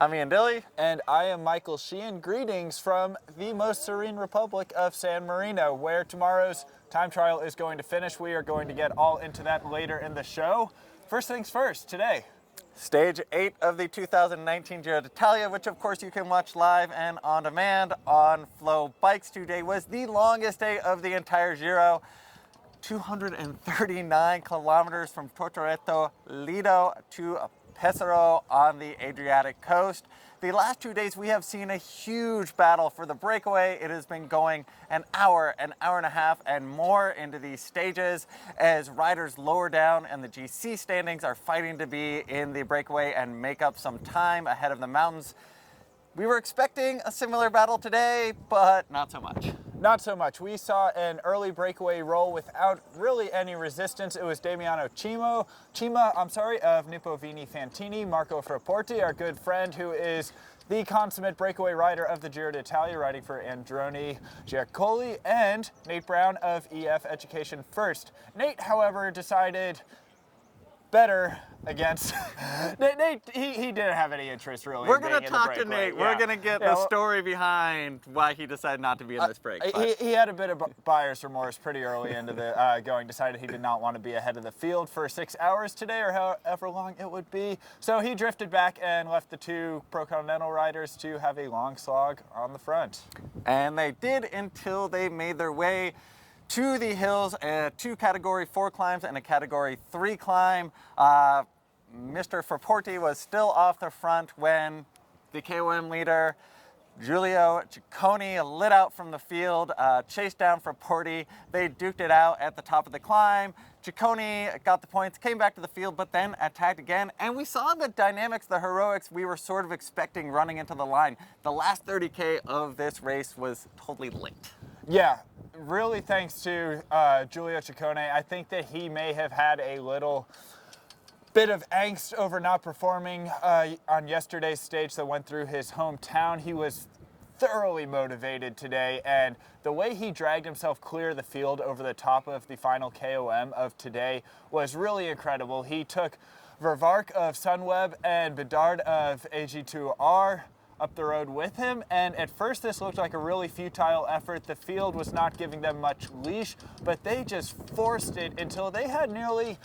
I'm Ian Dilly. And I am Michael Sheehan. Greetings from the most serene republic of San Marino, where tomorrow's time trial is going to finish. We are going to get all into that later in the show. First things first, today. Stage 8 of the 2019 Giro d'Italia, which of course you can watch live and on demand on FloBikes. Today was the longest day of the entire Giro. 239 kilometers from Tortoreto Lido to Pesaro on the Adriatic coast. The last 2 days we have seen a huge battle for the breakaway. It has been going an hour and a half and more into these stages as riders lower down and the GC standings are fighting to be in the breakaway and make up some time ahead of the mountains. We were expecting a similar battle today, but not so much. Not so much. We saw an early breakaway roll without really any resistance. It was Damiano Cima of Nippo Vini Fantini, Marco Fraporti, our good friend who is the consummate breakaway rider of the Giro d'Italia, riding for Androni Giaccoli, and Nate Brown of EF Education First. Nate, however, decided better against Nate. He didn't have any interest really. We're gonna talk to Nate. Yeah. We're gonna get the story behind why he decided not to be in this break. He had a bit of buyer's remorse pretty early into the going. Decided he did not want to be ahead of the field for 6 hours today, or however long it would be. So he drifted back and left the two Pro Continental riders to have a long slog on the front. And they did until they made their way to the hills, two Category 4 climbs and a Category 3 climb. Mr. Fraporti was still off the front when the KOM leader, Giulio Ciccone, lit out from the field, chased down Fraporti. They duked it out at the top of the climb. Ciccone got the points, came back to the field, but then attacked again. And we saw the dynamics, the heroics we were sort of expecting running into the line. The last 30K of this race was totally lit. Yeah, really thanks to Giulio Ciccone. I think that he may have had a little bit of angst over not performing on yesterday's stage that went through his hometown. He was thoroughly motivated today, and the way he dragged himself clear of the field over the top of the final KOM of today was really incredible. He took Vervark of Sunweb and Bedard of AG2R up the road with him, and at first this looked like a really futile effort. The field was not giving them much leash, but they just forced it until they had nearly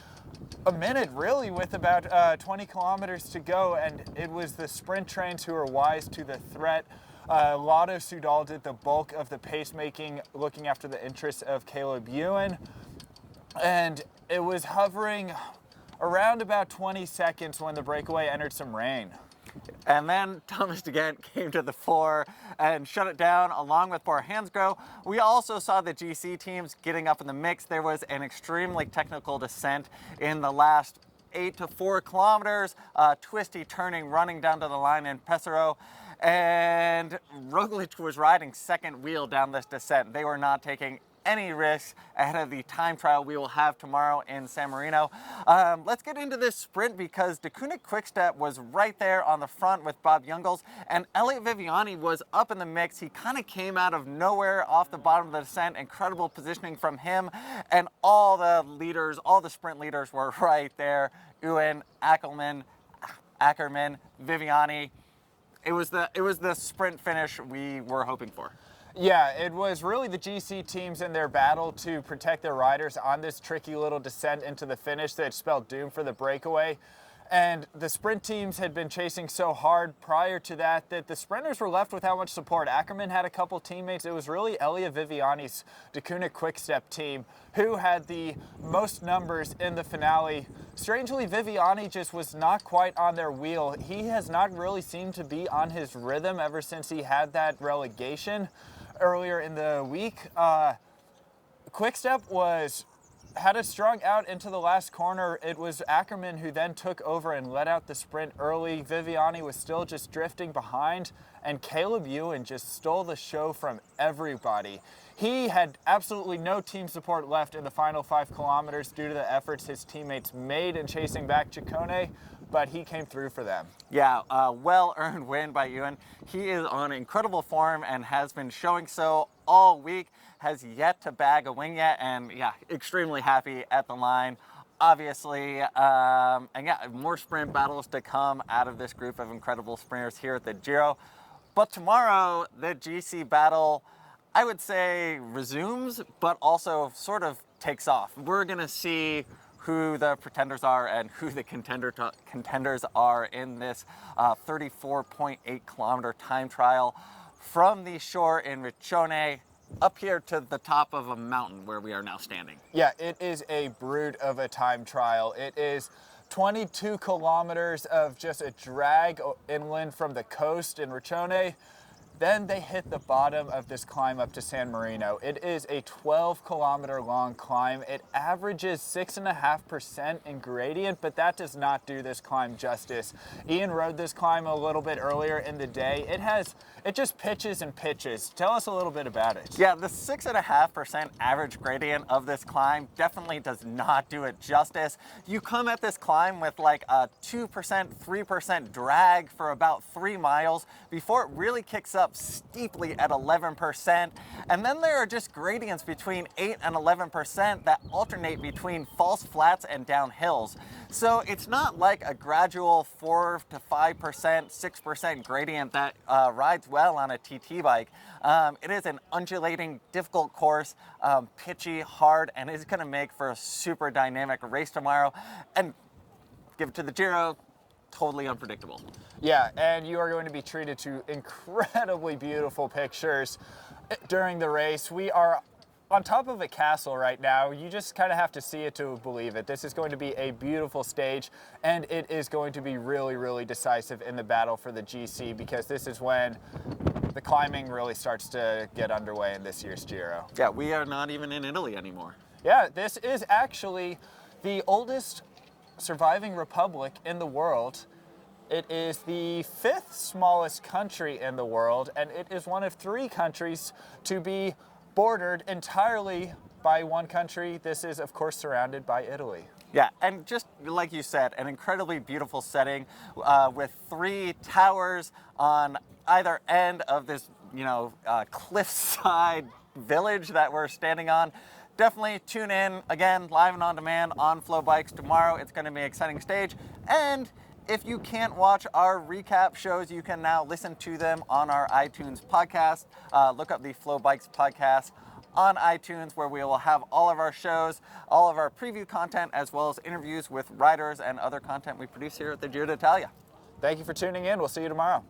a minute, really, with about 20 kilometers to go, and it was the sprint trains who were wise to the threat. Lotto Soudal did the bulk of the pacemaking, looking after the interests of Caleb Ewan, and it was hovering around about 20 seconds when the breakaway entered some rain. And then Thomas de Gendt came to the fore and shut it down along with Bora Hansgrohe. We also saw the GC teams getting up in the mix. There was an extremely technical descent in the last 8 to 4 kilometers, twisty turning, running down to the line in Pesaro. And Roglic was riding second wheel down this descent. They were not taking any risks ahead of the time trial we will have tomorrow in San Marino. Let's get into this sprint because Deceuninck Quickstep was right there on the front with Bob Jungels, and Elliot Viviani was up in the mix. He kind of came out of nowhere off the bottom of the descent. Incredible positioning from him, and all the leaders, all the sprint leaders were right there. Ewan, Ackerman, Viviani. It was the sprint finish we were hoping for. Yeah, it was really the GC teams in their battle to protect their riders on this tricky little descent into the finish that spelled doom for the breakaway. And the sprint teams had been chasing so hard prior to that the sprinters were left without much support. Ackerman had a couple teammates. It was really Elia Viviani's Deceuninck Quickstep team who had the most numbers in the finale. Strangely, Viviani just was not quite on their wheel. He has not really seemed to be on his rhythm ever since he had that relegation earlier in the week. Quickstep had it strung out into the last corner. It was Ackerman who then took over and let out the sprint early. Viviani was still just drifting behind, and Caleb Ewan just stole the show from everybody. He had absolutely no team support left in the final 5 kilometers due to the efforts his teammates made in chasing back Ciccone, but he came through for them. Yeah, a well-earned win by Ewan. He is on incredible form and has been showing so all week, has yet to bag a win yet, and yeah, extremely happy at the line obviously. And yeah, more sprint battles to come out of this group of incredible sprinters here at the Giro. But tomorrow, the GC battle, I would say, resumes, but also sort of takes off. We're going to see who the pretenders are and who the contenders are in this 34.8 kilometer time trial from the shore in Ciccone up here to the top of a mountain where we are now standing. Yeah, it is a brute of a time trial. It is 22 kilometers of just a drag inland from the coast in Ciccone. Then they hit the bottom of this climb up to San Marino. It is a 12-kilometer long climb. It averages 6.5% in gradient, but that does not do this climb justice. Ian rode this climb a little bit earlier in the day. It just pitches and pitches. Tell us a little bit about it. Yeah, the 6.5% average gradient of this climb definitely does not do it justice. You come at this climb with like a 2%, 3% drag for about 3 miles before it really kicks up steeply at 11%. And then there are just gradients between 8 and 11% that alternate between false flats and downhills. So it's not like a gradual 4 to 5%, 6% gradient that rides well on a TT bike. It is an undulating, difficult course, pitchy, hard, and is going to make for a super dynamic race tomorrow. And give it to the Giro, totally unpredictable. Yeah, and you are going to be treated to incredibly beautiful pictures during the race. We are on top of a castle right now. You just kind of have to see it to believe it. This is going to be a beautiful stage, and it is going to be really, really decisive in the battle for the GC, because this is when the climbing really starts to get underway in this year's Giro. Yeah, we are not even in Italy anymore. Yeah, this is actually the oldest surviving republic in the world. It is the 5th smallest country in the world, and it is one of 3 countries to be bordered entirely by one country. This is, of course, surrounded by Italy. Yeah, and just like you said, an incredibly beautiful setting with 3 towers on either end of this, cliffside village that we're standing on. Definitely tune in, again, live and on demand on FloBikes tomorrow. It's going to be an exciting stage. And if you can't watch our recap shows, you can now listen to them on our iTunes podcast. Look up the FloBikes podcast on iTunes, where we will have all of our shows, all of our preview content, as well as interviews with riders and other content we produce here at the Giro d'Italia. Thank you for tuning in. We'll see you tomorrow.